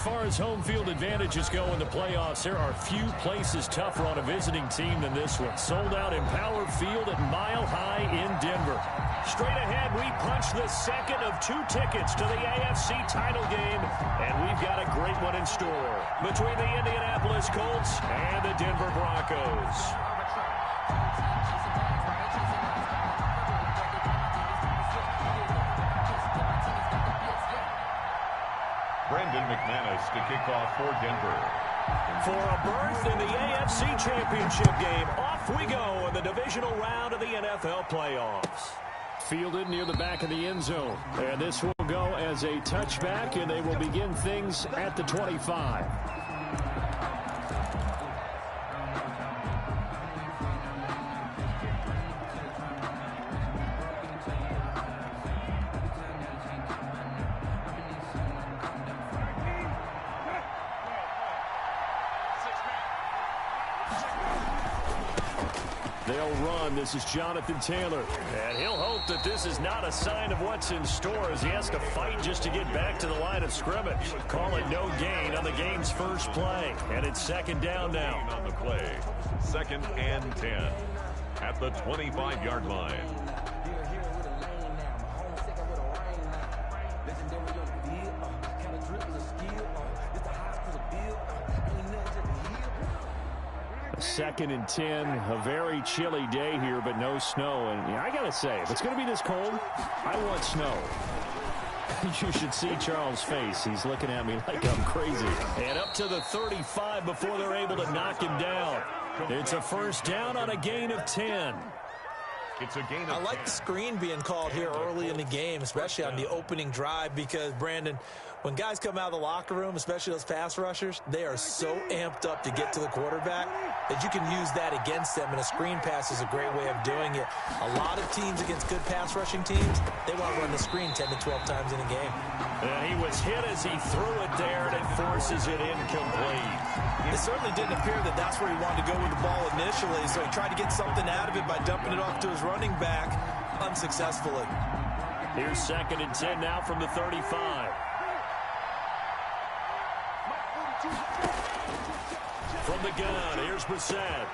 As far as home field advantages go in the playoffs, there are few places tougher on a visiting team than this one. Sold out Empower Field at Mile High in Denver. Straight ahead, we punch the second of 2 tickets to the AFC title game, and we've got a great one in store between the Indianapolis Colts and the Denver Broncos. Brendan McManus to kick off for Denver. For a berth in the AFC Championship game, off we go in the divisional round of the NFL playoffs. Fielded near the back of the end zone. And this will go as a touchback, and they will begin things at the 25. They'll run. This is Jonathan Taylor. And he'll hope that this is not a sign of what's in store as he has to fight just to get back to the line of scrimmage. Call it no gain on the game's first play. And it's second down now. On the play, 2nd and 10 at the 25-yard line. Second and 10, a very chilly day here, but no snow. And I got to say, if it's going to be this cold, I want snow. You should see Charles' face. He's looking at me like I'm crazy. And up to the 35 before they're able to knock him down. It's a first down on a gain of 10. It's a gain of I like the screen being called here early in the game, especially on the opening drive, because, Brandon, when guys come out of the locker room, especially those pass rushers, they are so amped up to get to the quarterback that you can use that against them, and a screen pass is a great way of doing it. A lot of teams against good pass rushing teams, they want to run the screen 10 to 12 times in a game. And he was hit as he threw it there, and it forces it incomplete. It certainly didn't appear that that's where he wanted to go with the ball initially, so he tried to get something out of it by dumping it off to his running back unsuccessfully. Here's second and 10 now from the 35. From the gun, here's Brissett.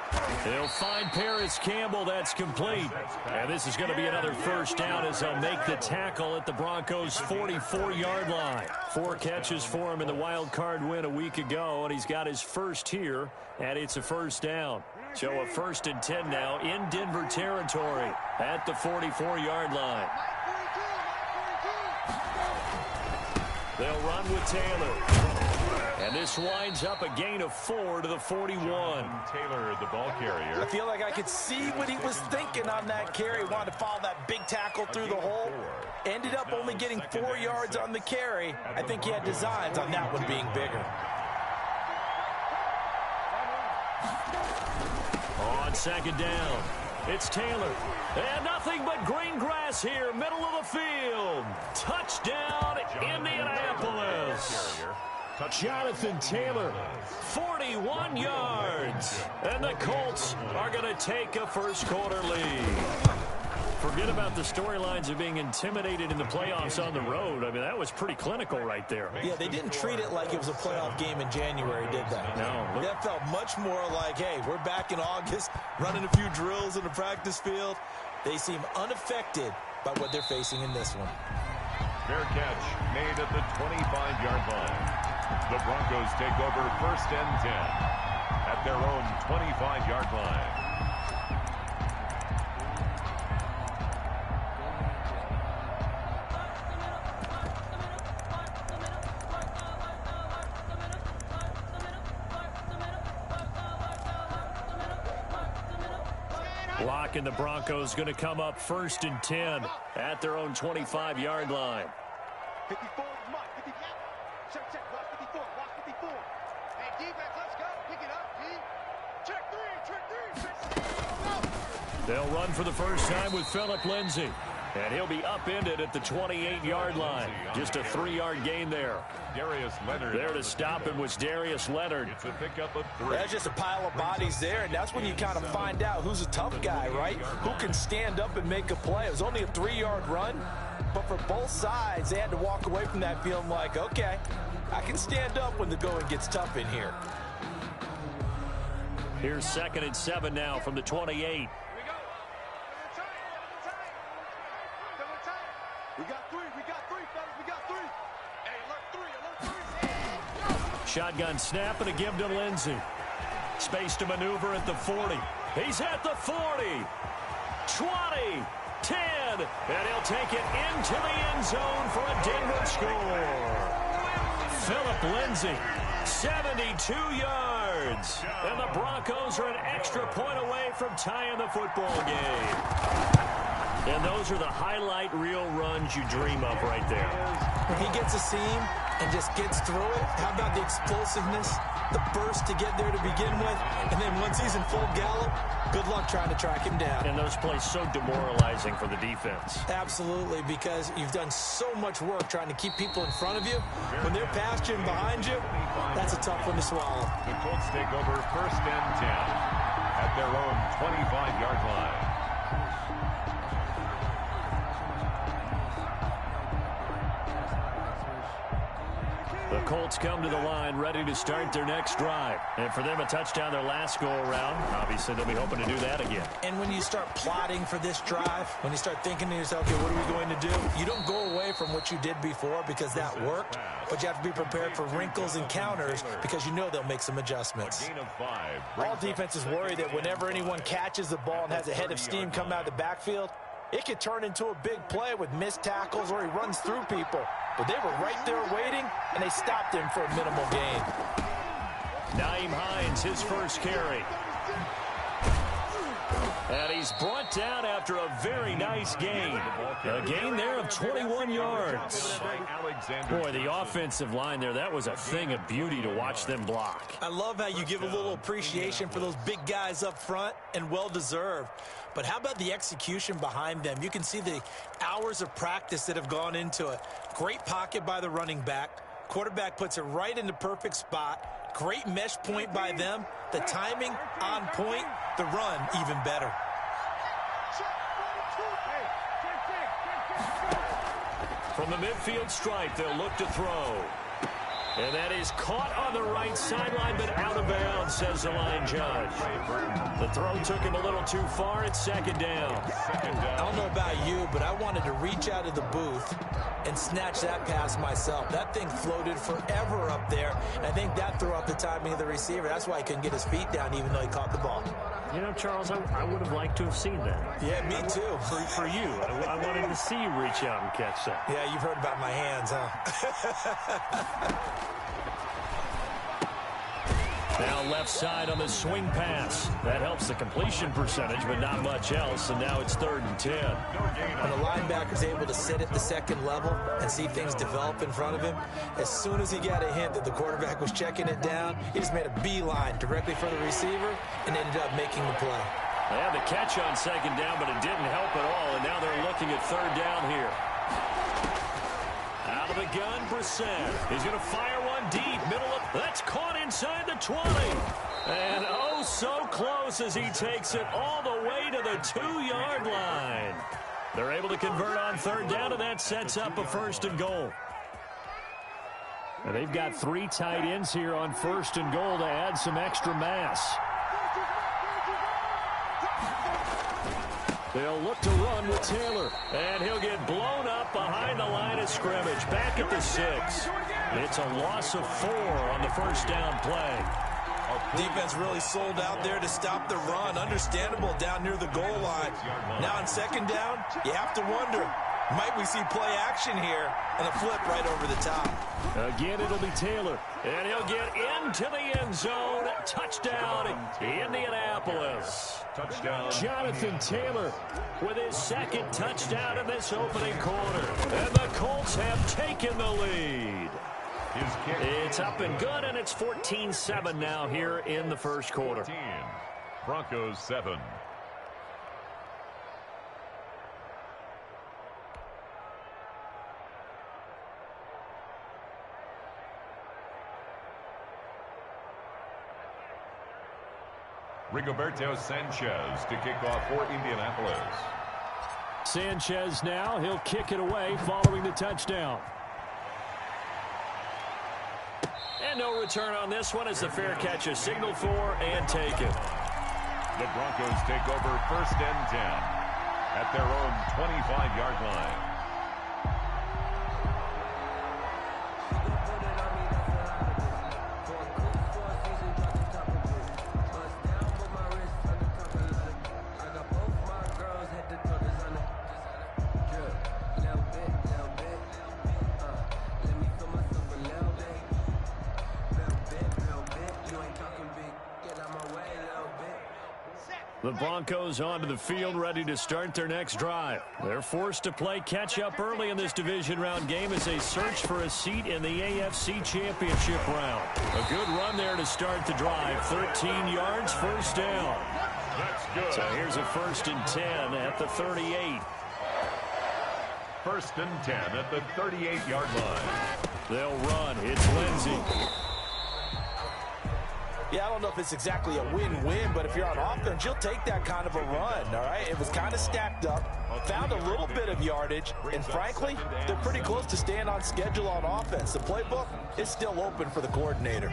They'll find Paris Campbell. That's complete. And this is going to be another first down as they'll make the tackle at the Broncos' 44-yard line. 4 catches for him in the wild card win a week ago, and he's got his first here, and it's a first down. So a 1st and 10 now in Denver territory at the 44-yard line. They'll run with Taylor. And this winds up a gain of 4 to the 41. Taylor, the ball carrier. I feel like I could see what he was thinking on that carry. He wanted to follow that big tackle through the hole. Ended up only getting 4 yards on the carry. I think he had designs on that one being bigger. On second down, it's Taylor. And nothing but green grass here, middle of the field. Touchdown, Indianapolis. Jonathan Taylor, 41 yards. And the Colts are going to take a first-quarter lead. Forget about the storylines of being intimidated in the playoffs on the road. I mean, that was pretty clinical right there. Yeah, they didn't treat it like it was a playoff game in January, did they? No. That felt much more like, hey, we're back in August, running a few drills in the practice field. They seem unaffected by what they're facing in this one. Fair catch made at the 25-yard line. The Broncos take over 1st and 10 at their own 25-yard line. Block, and the Broncos going to come up 1st and 10 at their own 25-yard line. 54, Mike, 54. Check, block 54, block 54. Hey, defense, let's go. Pick it up, D. Check 3. They'll run for the first time with Phillip Lindsay. And he'll be upended at the 28-yard line. Just a 3-yard gain there. Darius Leonard. There to stop him was Darius Leonard. It's a pickup of 3. That's just a pile of bodies there, and that's when you kind of find out who's a tough guy, right? Who can stand up and make a play. It was only a 3-yard run, but for both sides, they had to walk away from that feeling like, okay, I can stand up when the going gets tough in here. Here's 2nd and 7 now from the 28. Here we go. We got three, fellas. We got three. Hey, alert three. Shotgun snap and a give to Lindsey. Space to maneuver at the 40. He's at the 40. 20. 10. And he'll take it into the end zone for a Denver score. Phillip Lindsey, 72 yards. And the Broncos are an extra point away from tying the football game. And those are the highlight reel runs you dream of right there. When he gets a seam and just gets through it, how about the explosiveness, the burst to get there to begin with, and then once he's in full gallop, good luck trying to track him down. And those plays so demoralizing for the defense. Absolutely, because you've done so much work trying to keep people in front of you. When they're past you and behind you, that's a tough one to swallow. The Colts take over 1st and 10 at their own 25-yard line. The Colts come to the line ready to start their next drive. And for them, a touchdown their last go-around. Obviously, they'll be hoping to do that again. And when you start plotting for this drive, when you start thinking to yourself, okay, what are we going to do? You don't go away from what you did before because that worked, but you have to be prepared for wrinkles and counters because you know they'll make some adjustments. All defenses worry that whenever anyone catches the ball and has a head of steam come out of the backfield, it could turn into a big play with missed tackles or he runs through people. But they were right there waiting, and they stopped him for a minimal gain. Nyheim Hines, his first carry. And he's brought down after a very nice gain. A gain there of 21 yards. Boy, the offensive line there, that was a thing of beauty to watch them block. I love how you give a little appreciation for those big guys up front, and well-deserved. But how about the execution behind them? You can see the hours of practice that have gone into it. Great pocket by the running back. Quarterback puts it right in the perfect spot. Great mesh point by them. The timing on point. The run even better. From the midfield stripe, they'll look to throw. And that is caught on the right sideline, but out of bounds, says the line judge. The throw took him a little too far. It's 2nd down. I don't know about you, but I wanted to reach out of the booth and snatch that pass myself. That thing floated forever up there. I think that threw off the timing of the receiver. That's why he couldn't get his feet down even though he caught the ball. You know, Charles, I would have liked to have seen that. Yeah, me too. For you. I wanted to see you reach out and catch that. Yeah, you've heard about my hands, huh? Now left side on the swing pass. That helps the completion percentage, but not much else. And now it's 3rd and 10. When the linebacker's able to sit at the 2nd level and see things develop in front of him, as soon as he got a hint that the quarterback was checking it down, he just made a beeline directly for the receiver and ended up making the play. They had the catch on 2nd down, but it didn't help at all. And now they're looking at 3rd down here. Out of the gun, Brissett. He's going to fire one deep. Middle of... That's caught inside the 20. And oh, so close as he takes it all the way to the 2-yard line. They're able to convert on 3rd down, and that sets up a 1st and goal. Now they've got 3 tight ends here on 1st and goal to add some extra mass. They'll look to run with Taylor, and he'll get blown up behind the line of scrimmage. Back at the 6. It's a loss of 4 on the 1st down play. Defense really sold out there to stop the run. Understandable down near the goal line. Now on 2nd down, you have to wonder, might we see play action here and a flip right over the top? Again, it'll be Taylor, and he'll get into the end zone. Touchdown, Indianapolis. Touchdown. Jonathan Taylor with his 2nd touchdown in this opening quarter. And the Colts have taken the lead. It's up and good, and it's 14-7 now here in the 1st quarter. 14. Broncos 7. Rigoberto Sanchez to kick off for Indianapolis. Sanchez now, he'll kick it away following the touchdown. And no return on this one as the fair catch is signaled for and taken. The Broncos take over 1st and 10 at their own 25-yard line. The Broncos onto the field, ready to start their next drive. They're forced to play catch-up early in this division round game as they search for a seat in the AFC Championship round. A good run there to start the drive. 13 yards, 1st down. That's good. So here's a 1st and 10 at the 38. 1st and 10 at the 38-yard line. They'll run. It's Lindsey. Yeah, I don't know if it's exactly a win-win, but if you're on offense, you'll take that kind of a run, all right? It was kind of stacked up, found a little bit of yardage, and frankly, they're pretty close to staying on schedule on offense. The playbook is still open for the coordinator.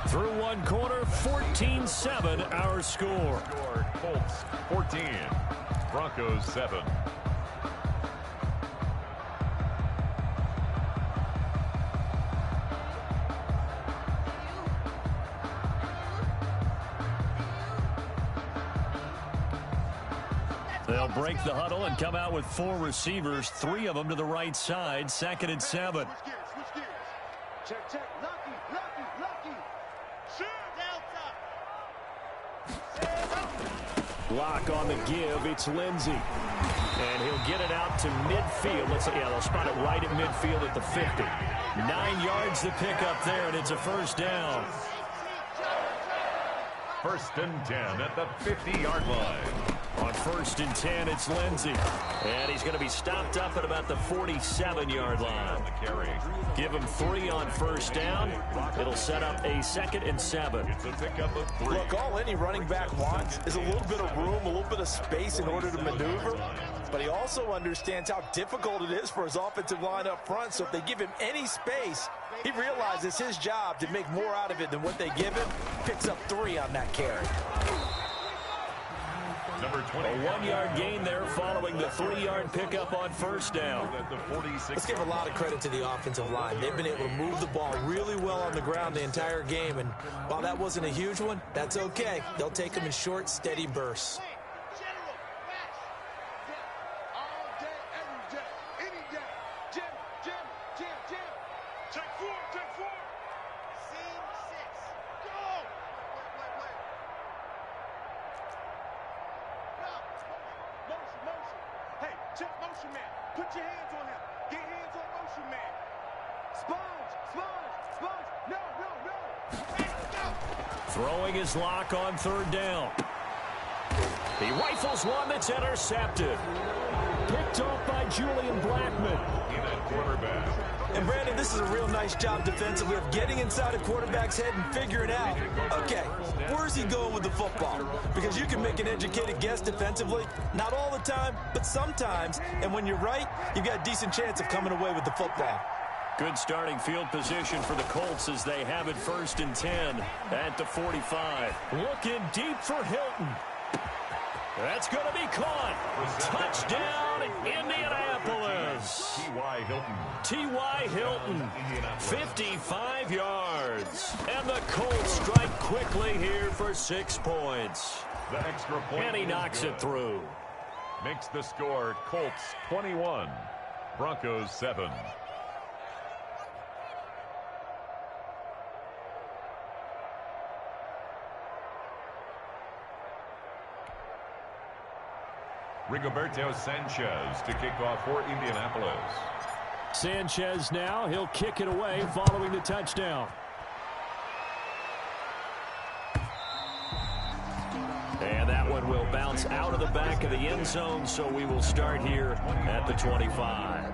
Through one quarter, 14-7 our score. Colts 14, Broncos 7. They'll break the huddle and come out with 4 receivers, 3 of them to the right side. 2nd and 7. Switch gears. Check. Lucky. Shoot, Delta. Lock on the give. It's Lindsey. And he'll get it out to midfield. They'll spot it right at midfield at the 50. 9 yards to pick up there, and it's a 1st down. 1st and 10 at the 50-yard line. On 1st and 10, it's Lindsey. And he's going to be stopped up at about the 47-yard line. Give him 3 on 1st down. It'll set up a 2nd and 7. It's a pickup of 3. Look, all any running back wants is a little bit of room, a little bit of space in order to maneuver. But he also understands how difficult it is for his offensive line up front. So if they give him any space, he realizes his job to make more out of it than what they give him. Picks up 3 on that carry. Number 20. A 1-yard gain there following the 3-yard pickup on 1st down. Let's give a lot of credit to the offensive line. They've been able to move the ball really well on the ground the entire game. And while that wasn't a huge one, that's okay. They'll take them in short, steady bursts. Check motion man. Put your hands on him. Get hands on motion man. Sponge. No. Throwing his lock on 3rd down. He rifles one that's intercepted. Picked off by Julian Blackman. Quarterback. And Brandon, this is a real nice job defensively of getting inside a quarterback's head and figuring out, okay, where's he going with the football? Because you can make an educated guess defensively, not all the time, but sometimes. And when you're right, you've got a decent chance of coming away with the football. Good starting field position for the Colts as they have it 1st and 10 at the 45. Looking deep for Hilton. That's going to be caught. Touchdown, Indianapolis. T.Y. Hilton, 55 yards. And the Colts strike quickly here for 6 points. The extra point. And he knocks it through. Makes the score Colts 21, Broncos 7. Rigoberto Sanchez to kick off for Indianapolis. Sanchez now, he'll kick it away following the touchdown. And that one will bounce out of the back of the end zone, so we will start here at the 25.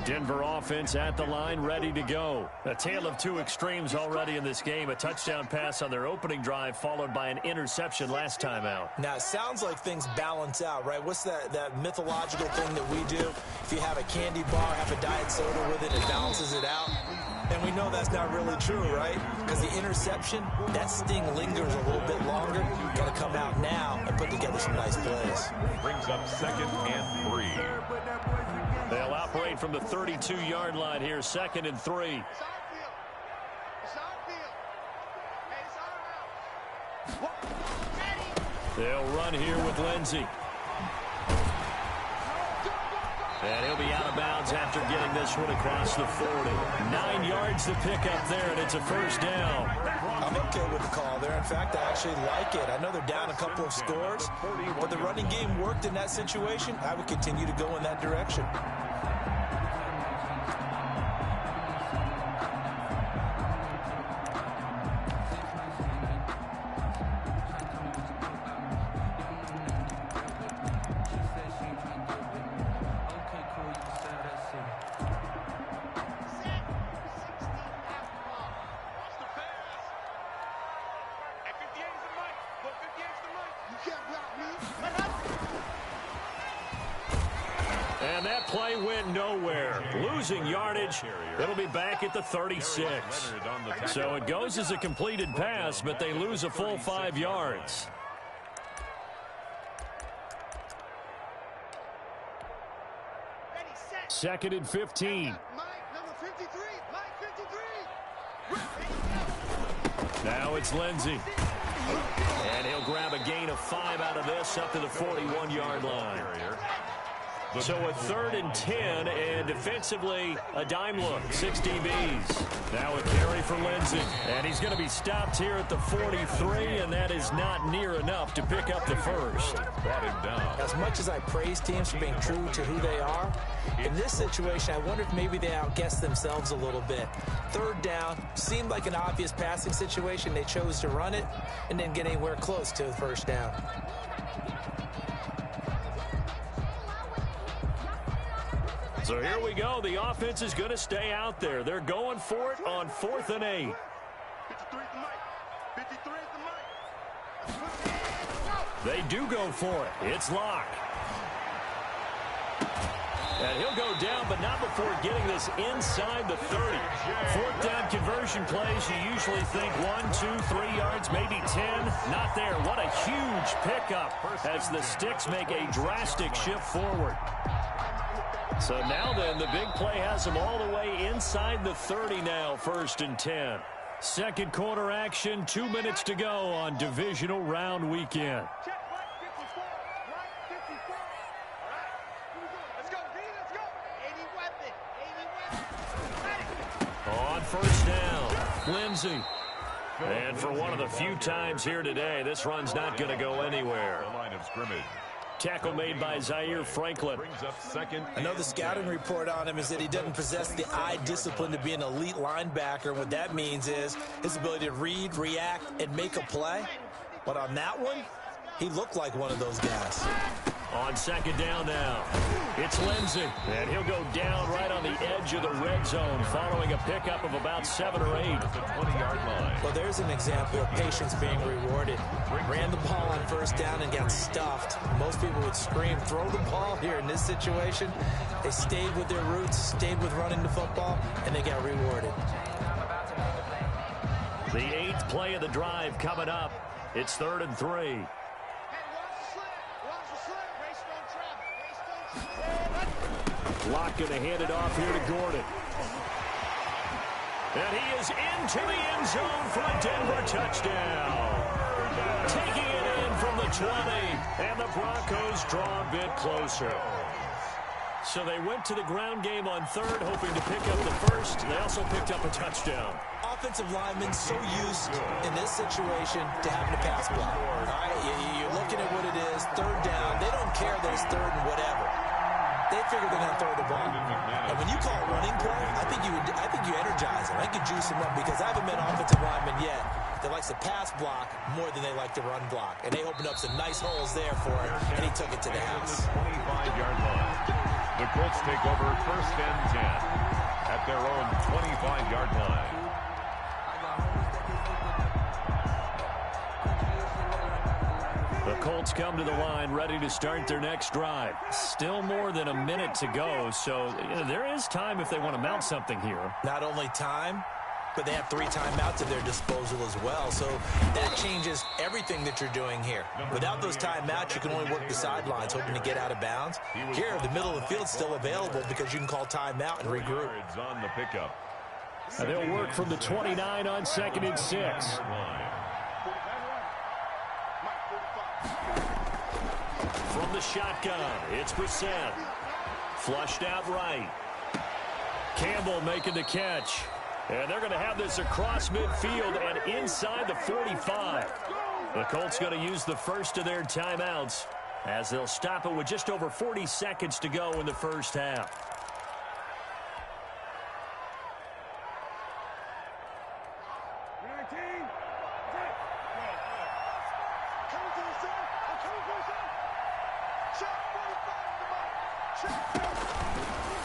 Denver offense at the line, ready to go. A tale of two extremes already in this game. A touchdown pass on their opening drive, followed by an interception last time out. Now, it sounds like things balance out, right? What's that mythological thing that we do? If you have a candy bar, have a diet soda with it, it balances it out. And we know that's not really true, right? Because the interception, that sting lingers a little bit longer. Got to come out now and put together some nice plays. Brings up 2nd and 3. They'll operate from the 32-yard line here, 2nd and 3. It's our field. It's our field. Hey, it's our house. They'll run here with Lindsey. And he'll be out of bounds after getting this one across the 40. 9 yards to pick up there, and it's a first down. I'm okay with the call there. In fact, I actually like it. I know they're down a couple of scores, but the running game worked in that situation. I would continue to go in that direction. And that play went nowhere. Losing yardage. It'll be back at the 36. So it goes as a completed pass, but they lose a full 5 yards. Second and 15. Now it's Lindsey. And he'll grab a gain of 5 out of this up to the 41-yard line. So a 3rd and 10, and defensively, a dime look, 6 DBs. Now a carry for Lindsey, and he's going to be stopped here at the 43, and that is not near enough to pick up the first. Brought him down. As much as I praise teams for being true to who they are, in this situation, I wonder if maybe they outguessed themselves a little bit. 3rd down, seemed like an obvious passing situation. They chose to run it and didn't get anywhere close to the first down. So here we go. The offense is going to stay out there. They're going for it on 4th and 8. 53 is the mic. 53 is the mic. They do go for it. It's Locke. And he'll go down, but not before getting this inside the 30. 4th down conversion plays, you usually think 1, 2, 3 yards, maybe 10. Not there. What a huge pickup as the Sticks make a drastic shift forward. So now then, the big play has them all the way inside the 30 now, 1st and 10. Second quarter action, 2 minutes to go on divisional round weekend. Check right 54. Right 54. All right. Let's go, D. Let's go. 80 weapon. 80 weapon. On 1st down, Lindsey. And for one of the few times here today, this run's not going to go anywhere. The line of scrimmage. Tackle made by Zaire Franklin. Brings up 2nd. I know the scouting report on him is that he doesn't possess the eye discipline to be an elite linebacker. What that means is his ability to read, react, and make a play. But on that one, he looked like one of those guys. On 2nd down now, it's Lindsey. And he'll go down right on the edge of the red zone following a pickup of about 7 or 8. The 20-yard line. Well, there's an example of patience being rewarded. Ran the ball on 1st down and got stuffed. Most people would scream, throw the ball here. In this situation, they stayed with their roots, stayed with running the football, and they got rewarded. The 8th play of the drive coming up. It's 3rd and 3. Locke going to hand it off here to Gordon. And he is into the end zone for a Denver touchdown. Taking it in from the 20, and the Broncos draw a bit closer. So they went to the ground game on 3rd, hoping to pick up the first. They also picked up a touchdown. Offensive linemen so used in this situation to having a pass block. All right, you're looking at what it is, 3rd down. They don't care that it's 3rd and whatever. They figure they're going to throw the ball. And when you call a running play, I think you energize them. I think you juice them up because I haven't met offensive linemen yet that likes to pass block more than they like to run block. And they opened up some nice holes there for him, and he took it to the house. 25-yard line. The Colts take over 1st and 10 at their own 25-yard line. The Colts come to the line ready to start their next drive. Still more than a minute to go, so there is time if they want to mount something here. Not only time, but they have 3 timeouts at their disposal as well, so that changes everything that you're doing here. Without those timeouts, you can only work the sidelines, hoping to get out of bounds. Here, the middle of the field's still available because you can call timeout and regroup. On the pickup. And they'll work from the 29 on 2nd and 6. From the shotgun, it's Brissett. Flushed out right. Campbell making the catch. And they're going to have this across midfield and inside the 45. The Colts going to use the first of their timeouts as they'll stop it with just over 40 seconds to go in the first half.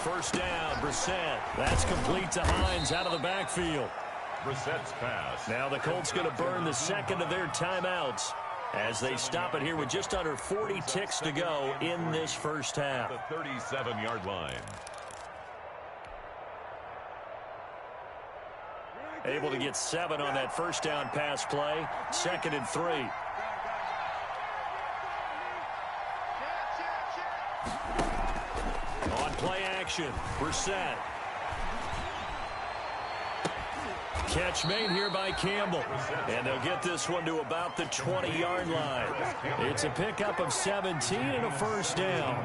First down, Brissett. That's complete to Hines out of the backfield. Brissett's pass. Now the Colts going to burn the second of their timeouts as they stop it here with just under 40 ticks to go in this first half. The 37-yard line. Able to get 7 on that first down pass play. 2nd and 3. On play action, Brissett. Catch made here by Campbell. And they'll get this one to about the 20-yard line. It's a pickup of 17 and a first down.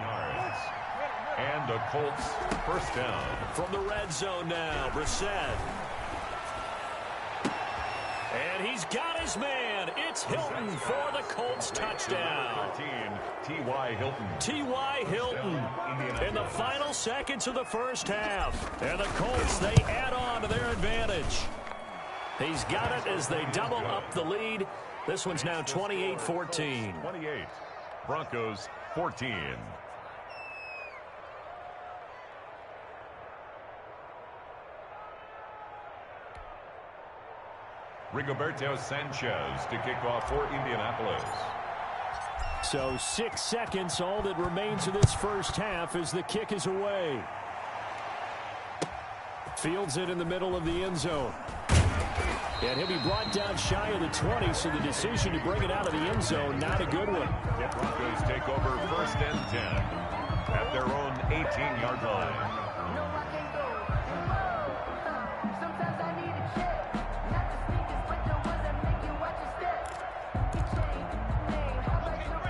And the Colts first down. From the red zone now, Brissett. And he's got his man. It's Hilton for the Colts touchdown. 13, T.Y. Hilton. T.Y. Hilton in the final seconds of the first half. And the Colts, they add on to their advantage. He's got it as they double up the lead. This one's now 28-14. 28. Broncos 14. Rigoberto Sanchez to kick off for Indianapolis. So 6 seconds, all that remains of this first half as the kick is away. Fields it in the middle of the end zone. And he'll be brought down shy of the 20, so the decision to bring it out of the end zone, not a good one. The Broncos take over 1st and 10 at their own 18-yard line.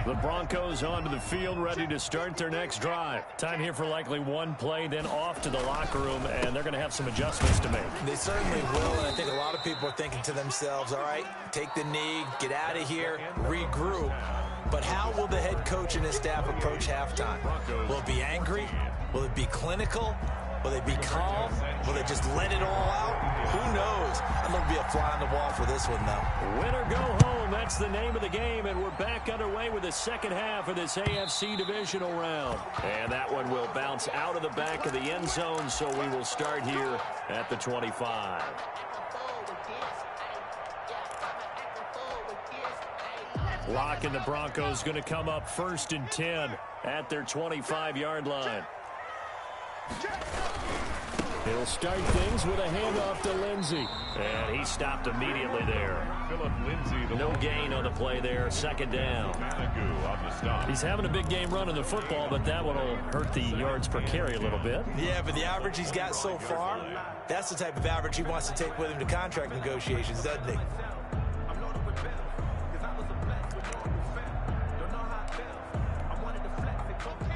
The Broncos onto the field, ready to start their next drive. Time here for likely one play, then off to the locker room, and they're going to have some adjustments to make. They certainly will, and I think a lot of people are thinking to themselves, all right, take the knee, get out of here, regroup. But how will the head coach and his staff approach halftime? Will it be angry? Will it be clinical? Will they be calm? Will they just let it all out? Who knows? I'm going to be a fly on the wall for this one, though. Win or go home, that's the name of the game, and we're back underway with the second half of this AFC divisional round. And that one will bounce out of the back of the end zone, so we will start here at the 25. Locke and the Broncos going to come up 1st and 10 at their 25-yard line. He'll start things with a handoff to Lindsey. And he stopped immediately there. Philip Lindsay, No gain on the play there. 2nd down. Managu on the stop. He's having a big game running the football, but that one will hurt the yards per carry a little bit. Yeah, but the average he's got so far, that's the type of average he wants to take with him to contract negotiations, doesn't he?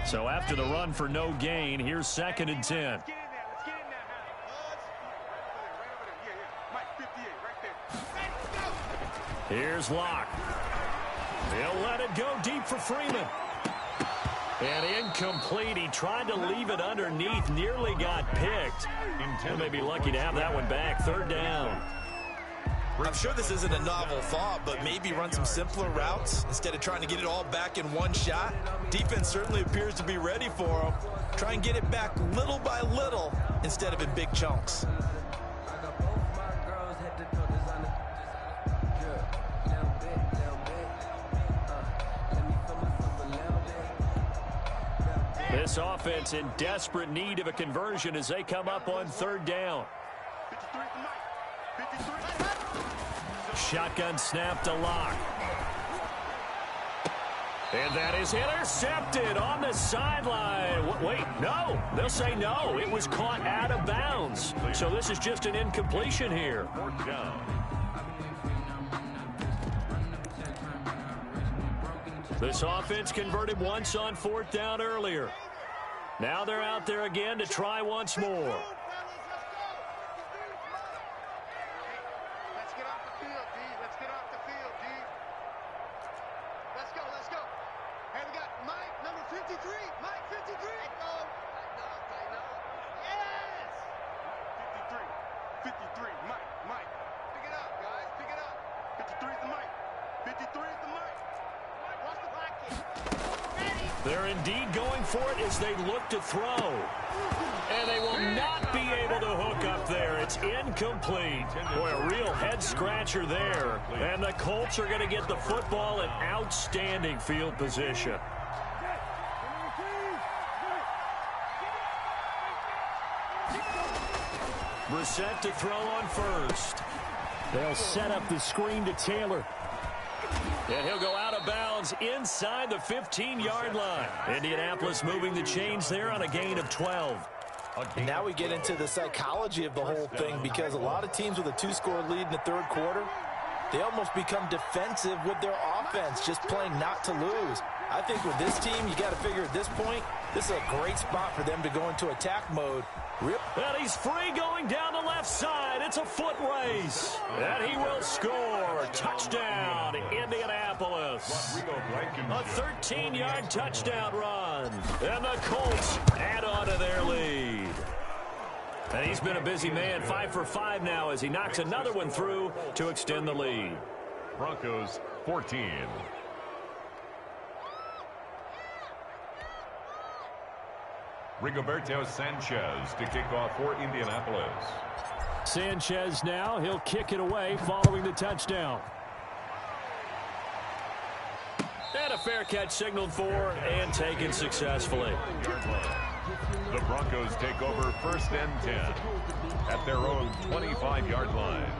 So after the run for no gain, here's 2nd and 10. Here's Locke. He'll let it go deep for Freeman. And incomplete. He tried to leave it underneath, nearly got picked. He'll maybe lucky to have that one back. 3rd down. I'm sure this isn't a novel thought, but maybe run some simpler routes instead of trying to get it all back in one shot. Defense certainly appears to be ready for them. Try and get it back little by little instead of in big chunks. This offense in desperate need of a conversion as they come up on third down. Shotgun snap to Locke. And that is intercepted on the sideline. Wait, no. They'll say no. It was caught out of bounds. So this is just an incompletion here. Fourth down. This offense converted once on fourth down earlier. Now they're out there again to try once more. Let's get off the field, D. Let's get off the field, D. Let's go, let's go. Hey, we got Mike, number 53. Mike, 53. I know. Yes! 53, Mike. Pick it up, guys, pick it up. 53 is the Mike. 53 is the Mike. Watch the black kid. Ready? They're indeed going for it as they look to throw. And they will not be able to hook up there. It's incomplete. Boy, a real head-scratcher there. And the Colts are going to get the football in outstanding field position. Brissett to throw on first. They'll set up the screen to Taylor. And he'll go out of bounds inside the 15-yard line. Indianapolis moving the chains there on a gain of 12. And now we get into the psychology of the whole thing, because a lot of teams with a two-score lead in the third quarter, they almost become defensive with their offense, just playing not to lose. I think with this team, you got to figure at this point, this is a great spot for them to go into attack mode. Rip. And he's free going down the left side. It's a foot race. And he will score. Touchdown, Indianapolis. A 13-yard touchdown run. And the Colts add on to their lead. And he's been a busy man, 5 for 5 now as he knocks another one through to extend the lead. Broncos 14. Rigoberto Sanchez to kick off for Indianapolis. Sanchez now, he'll kick it away following the touchdown. And a fair catch signaled for and taken successfully. The Broncos take over first and 10 at their own 25-yard line.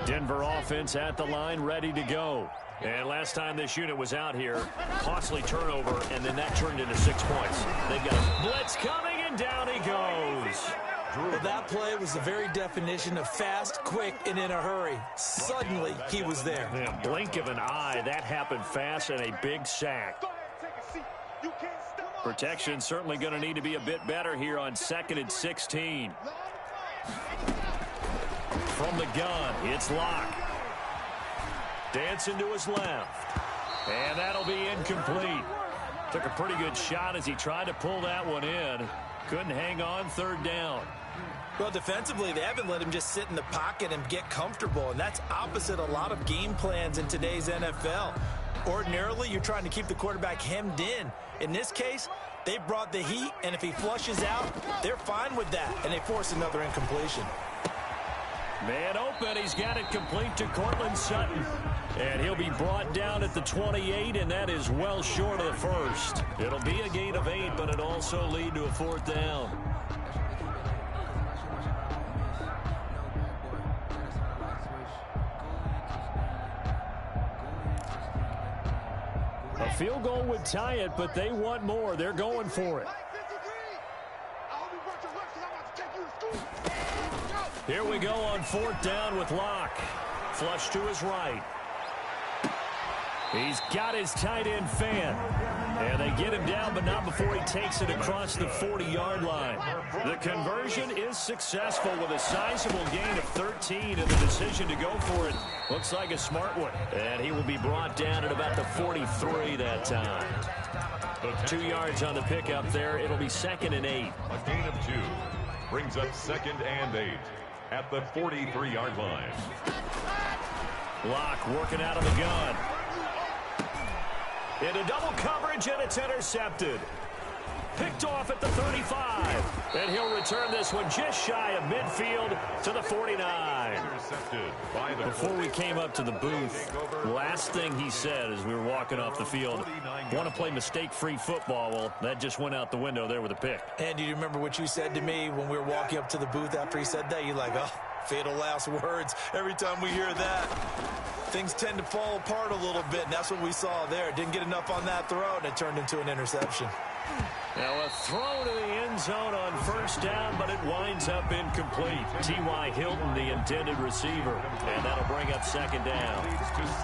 Denver offense at the line, ready to go. And last time this unit was out here, costly turnover, and then that turned into 6 points. They've got a blitz coming, and down he goes. Well, that play was the very definition of fast, quick, and in a hurry. Suddenly, he was there. Yeah, blink of an eye, that happened fast, and a big sack. Protection certainly going to need to be a bit better here on 2nd and 16. From the gun, it's Locke. Dancing to his left. And that'll be incomplete. Took a pretty good shot as he tried to pull that one in. Couldn't hang on, third down. Well, defensively, they haven't let him just sit in the pocket and get comfortable, and that's opposite a lot of game plans in today's NFL. Ordinarily, you're trying to keep the quarterback hemmed in. In this case, they brought the heat, and if he flushes out, they're fine with that, and they force another incompletion. Man open, he's got it complete to Cortland Sutton. And he'll be brought down at the 28, and that is well short of the first. It'll be a gain of 8, but it'll also lead to a 4th down. A field goal would tie it, but they want more. They're going for it. Here we go on 4th down with Locke. Flush to his right. He's got his tight end fan. And they get him down, but not before he takes it across the 40-yard line. The conversion is successful with a sizable gain of 13 and the decision to go for it. Looks like a smart one. And he will be brought down at about the 43 that time. 2 yards on the pickup there. It'll be 2nd and 8. A gain of 2 brings up 2nd and 8. at the 43-yard line. Block working out of the gun. Into double coverage, and it's intercepted. Picked off at the 35. And he'll return this one just shy of midfield to the 49. Intercepted by the Before we came up to the booth, last thing he said as we were walking off the field, want to play mistake-free football. Well, that just went out the window there with a pick. And do you remember what you said to me when we were walking up to the booth after he said that? You're like, oh, fatal last words. Every time we hear that, things tend to fall apart a little bit, and that's what we saw there. Didn't get enough on that throw, and it turned into an interception. Now a throw to the end zone on first down, but it winds up incomplete. T.Y. Hilton, the intended receiver, and that'll bring up second down.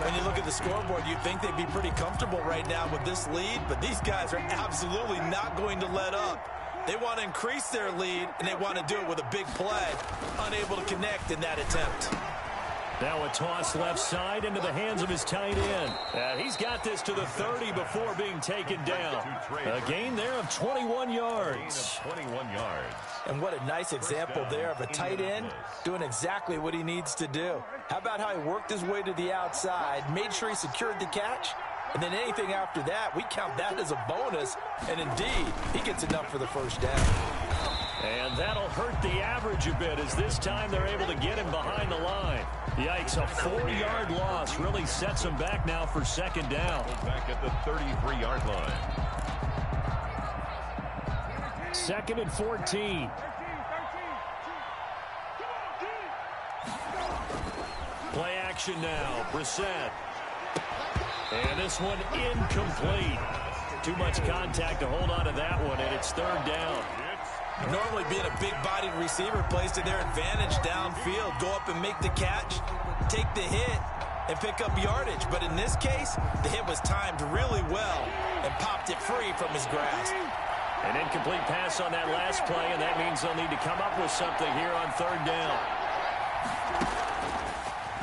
When you look at the scoreboard, you'd think they'd be pretty comfortable right now with this lead, but these guys are absolutely not going to let up. They want to increase their lead, and they want to do it with a big play. Unable to connect in that attempt. Now a toss left side into the hands of his tight end. He's got this to the 30 before being taken down. A gain there of 21 yards. 21 yards. And what a nice example there of a tight end doing exactly what he needs to do. How about how he worked his way to the outside, made sure he secured the catch, and then anything after that, we count that as a bonus. And indeed, he gets enough for the first down. And that'll hurt the average a bit as this time they're able to get him behind the line. Yikes, a 4-yard loss really sets him back now for second down. Back at the 33-yard line. 2nd and 14. Play action now, Brissett. And this one incomplete. Too much contact to hold on to that one, and it's third down. Normally being a big-bodied receiver plays to their advantage downfield. Go up and make the catch, take the hit, and pick up yardage. But in this case, the hit was timed really well and popped it free from his grasp. An incomplete pass on that last play, and that means they'll need to come up with something here on third down.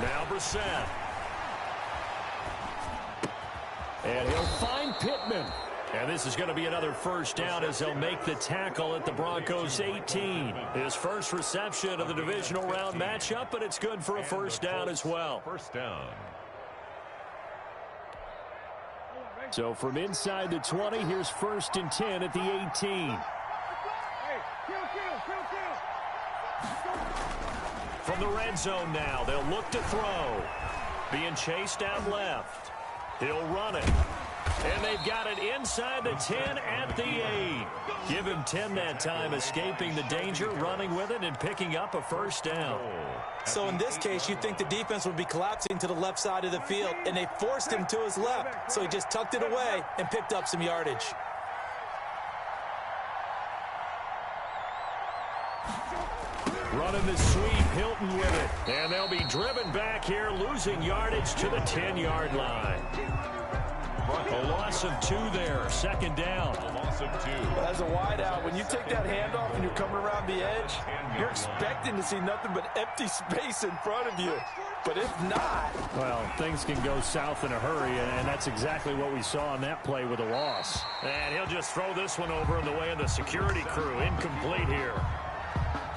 Now Brissett. And he'll find Pittman. And this is going to be another first down as they'll make the tackle at the Broncos 18. His first reception of the divisional round matchup, but it's good for a first down as well. First down. So from inside the 20, here's 1st and 10 at the 18. From the red zone now, they'll look to throw. Being chased out left. He'll run it. And they've got it inside the 10 at the 8. Give him 10 that time, escaping the danger, running with it, and picking up a first down. So in this case, you'd think the defense would be collapsing to the left side of the field, and they forced him to his left. So he just tucked it away and picked up some yardage. Running the sweep, Hilton with it. And they'll be driven back here, losing yardage to the 10-yard line. A loss of 2 there, second down. A loss of 2. As a wideout, when you take that handoff and you're coming around the edge, you're expecting to see nothing but empty space in front of you. But if not... Well, things can go south in a hurry, and that's exactly what we saw on that play with a loss. And he'll just throw this one over in the way of the security crew. Incomplete here.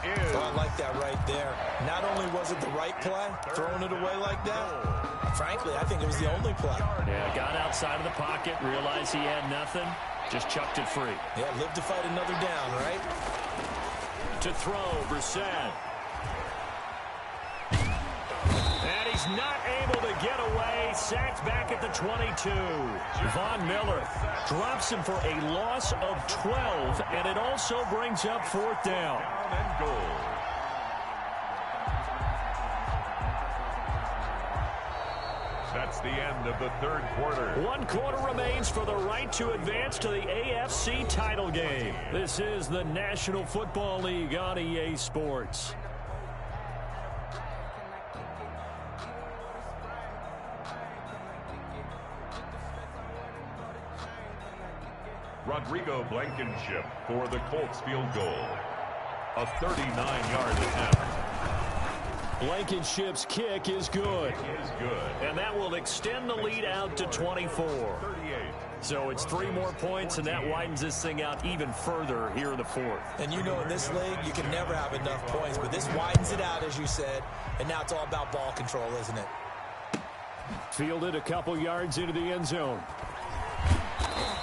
Oh, I like that right there. Not only was it the right play, throwing it away like that, frankly, I think it was the only play. Yeah, got outside of the pocket, realized he had nothing, just chucked it free. Yeah, live to fight another down, right? To throw, Brissett. And he's not able to get away. Sacked back at the 22. Von Miller drops him for a loss of 12, and it also brings up 4th down. And goal. That's the end of the third quarter. 1 quarter remains for the right to advance to the AFC title game. This is the National Football League on EA Sports. Rodrigo Blankenship for the Colts field goal. A 39-yard attempt. Blankenship's kick is good. And that will extend the lead out to 24. So it's 3 more points, and that widens this thing out even further here in the fourth. And you know in this league, you can never have enough points, but this widens it out, as you said, and now it's all about ball control, isn't it? Fielded a couple yards into the end zone.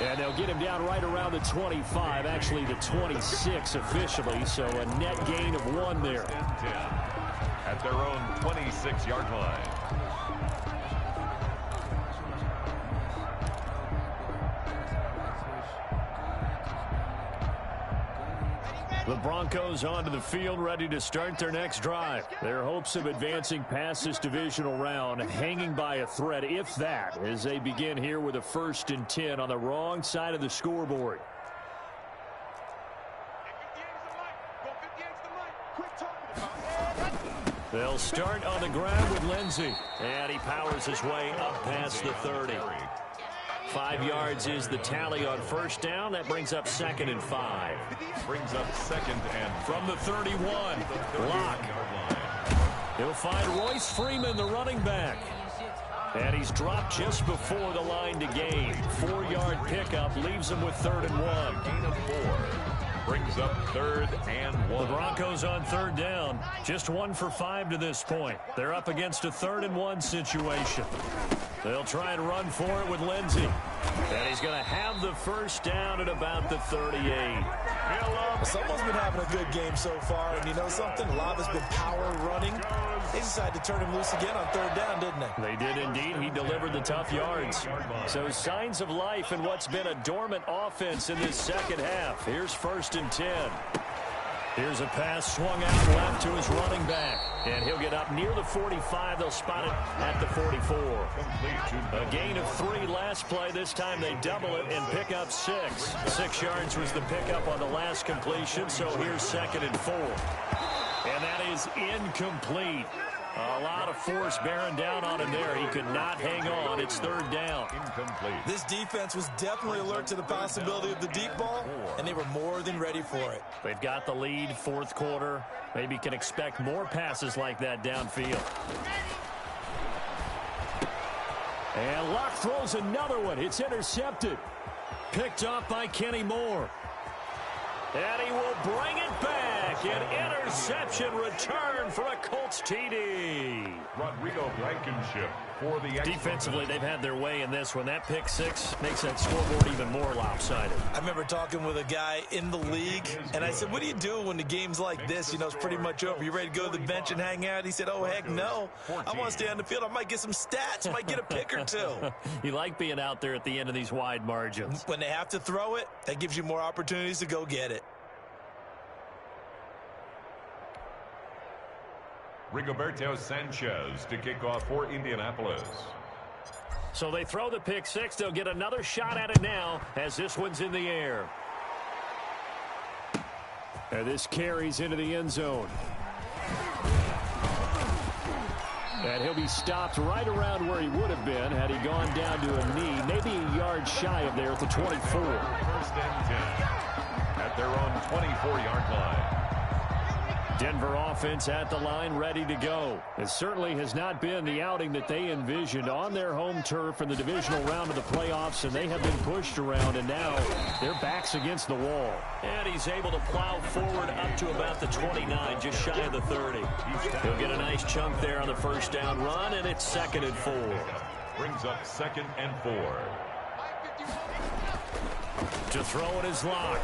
And they'll get him down right around the 25, actually the 26 officially, so a net gain of 1 there. At their own 26-yard line. The Broncos onto the field, ready to start their next drive. Their hopes of advancing past this divisional round hanging by a thread, if that, as they begin here with a 1st and 10 on the wrong side of the scoreboard. They'll start on the ground with Lindsey, and he powers his way up past the 30. 5 yards is the tally on 1st down. That brings up 2nd and 5. Brings up 2nd and from the 31. Lock. He'll find Royce Freeman, the running back. And he's dropped just before the line to gain. 4-yard pickup leaves him with 3rd and 1. Gain of 4. Brings up 3rd and 1. The Broncos on 3rd down. Just 1 for 5 to this point. They're up against a 3rd and 1 situation. They'll try and run for it with Lindsey. And he's going to have the 1st down at about the 38. Someone's been having a good game so far, and you know something? A lot of it's been power running. They decided to turn him loose again on 3rd down, didn't they? They did indeed. He delivered the tough yards. So signs of life in what's been a dormant offense in this second half. Here's 1st and 10. Here's a pass swung out left to his running back. And he'll get up near the 45. They'll spot it at the 44. A gain of 3 last play. This time they double it and pick up 6. 6 yards was the pickup on the last completion. So here's 2nd and 4. And that is incomplete. A lot of force bearing down on him there. He could not hang on. It's 3rd down. Incomplete. This defense was definitely alert to the possibility of the deep ball, and they were more than ready for it. They've got the lead, 4th quarter. Maybe can expect more passes like that downfield. And Locke throws another one. It's intercepted. Picked up by Kenny Moore. And he will bring it back. An interception return for a Colts TD. Rodrigo Blankenship for the defensively, they've had their way in this one. That pick 6 makes that scoreboard even more lopsided. I remember talking with a guy in the league, and I said, what do you do when the game's like this? You know, it's pretty much over. You ready to go to the bench and hang out? He said, oh, heck no. I want to stay on the field. I might get some stats. Might get a pick or 2. You like being out there at the end of these wide margins. When they have to throw it, that gives you more opportunities to go get it. Rigoberto Sanchez to kick off for Indianapolis. So they throw the pick 6. They'll get another shot at it now as this one's in the air. And this carries into the end zone. And he'll be stopped right around where he would have been had he gone down to a knee, maybe a yard shy of there at the 24. 1st and 10 at their own 24-yard line. Denver offense at the line, ready to go. It certainly has not been the outing that they envisioned on their home turf in the divisional round of the playoffs, and they have been pushed around, and now their backs against the wall. And he's able to plow forward up to about the 29, just shy of the 30. He'll get a nice chunk there on the 1st down run, and it's 2nd and 4. Brings up 2nd and 4. To throw it is Lock.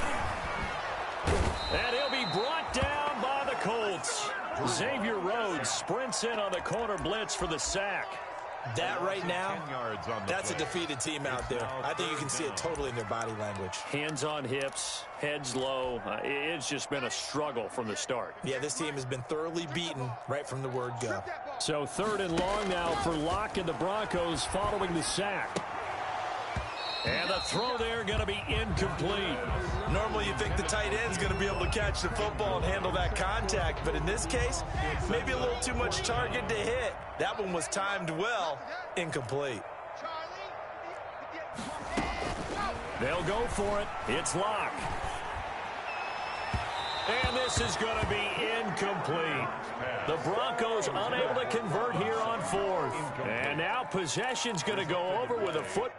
And he'll be brought down by the Colts. Xavier Rhodes sprints in on the corner blitz for the sack. That right now, that's a defeated team out there. I think you can see it totally in their body language. Hands on hips, heads low. It's just been a struggle from the start. Yeah, this team has been thoroughly beaten right from the word go. So 3rd and long now for Locke and the Broncos following the sack. And the throw there going to be incomplete. Normally you think the tight end's going to be able to catch the football and handle that contact, but in this case, maybe a little too much target to hit. That one was timed well, incomplete. They'll go for it. It's Locke. And this is going to be incomplete. The Broncos unable to convert here on fourth. And now possession's going to go over with a foot.